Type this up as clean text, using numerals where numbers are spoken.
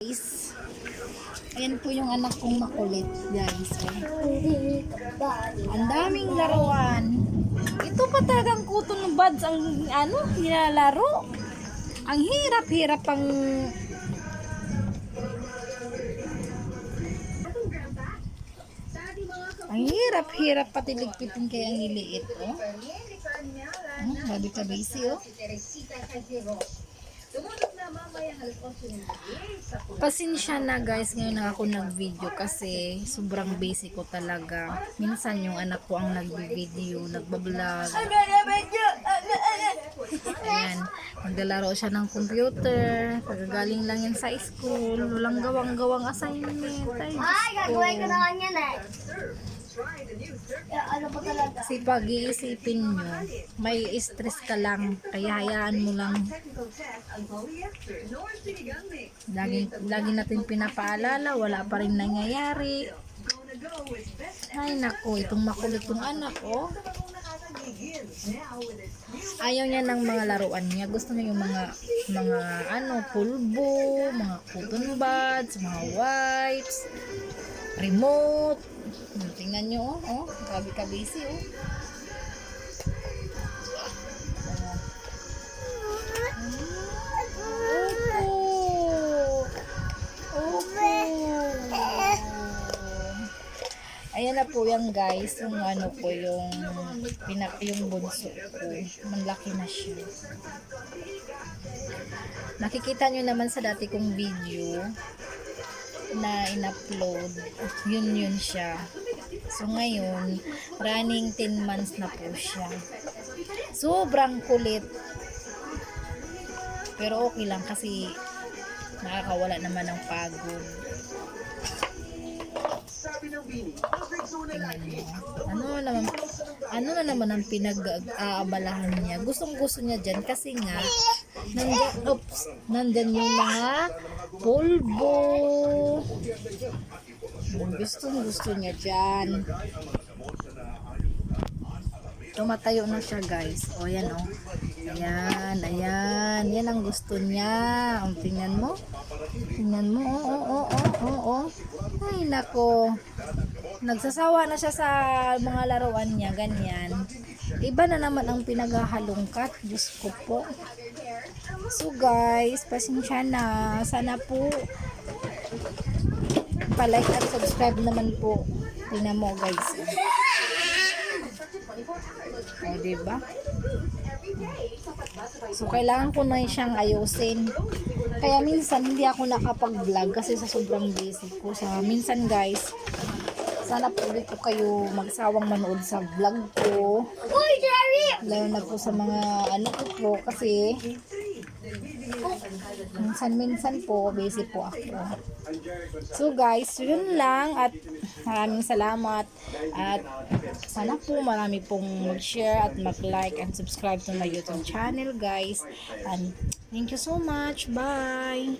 Guys, ayan po yung anak kong makulit, guys. Ang daming laruan. Ito pa talagang kuto ng buds ang nilalaro. Ang hirap-hirap ang hirap-hirap pati ligpitin kaya ang niliit, oh. Babi ka busy, oh. Pasensya na guys, ngayon na ako nag-video kasi sobrang busy ko talaga. Minsan yung anak ko ang nag-video, nagbablog. Ayan, maglalaro siya ng computer. Pagagaling lang yan sa school. Walang gawang assignment. Ay, gagawin ko na kanya na. Ano ba talaga? kasi pag-iisipin nyo, may stress ka lang, kaya hayaan mo lang. Lagi natin pinapaalala, wala pa rin nangyayari. Ay nako, itong makulit yung anak, oh. Ayaw niya ng mga laruan niya. Gusto niya yung mga pulbo, mga cotton buds, mga wipes, remote. Tingnan nyo, oh. Grabe ka busy, oh. Ayan na po yan guys, yung yung bunso ko. Malaki na siya. Nakikita nyo naman sa dati kong video na in-upload. Yun siya. So ngayon, running 10 months na po siya. Sobrang kulit. Pero okay lang kasi nakakawala naman ng pagod. Tingnan mo. Ano na naman ang pinag-aabalahan niya. Gustong-gusto niya dyan kasi nga nandyan yung mga pulbo. Gustong-gusto niya dyan. Tumatayo na siya guys. O yan o. Ayan. Yan ang gusto niya. Tingnan mo. Oo. Ay nako. Nagsasawa na siya sa mga laruan niya. Ganyan. Iba na naman ang pinaghahalongkat. Diyos ko po. So guys, pasensya na. Sana po pa-like at subscribe naman po. Tingnan mo guys. O, diba? So, kailangan ko na siyang ayusin. Kaya minsan, hindi ako nakapag-vlog kasi sa sobrang busy ko. So, minsan guys, sana po ulit po kayo magsawang manood sa vlog ko. Lalo na po sa mga ko po kasi minsan po busy po ako. So guys, yun lang at maraming salamat at sana po marami pong mag-share at mag-like and subscribe to my YouTube channel guys, and thank you so much. Bye.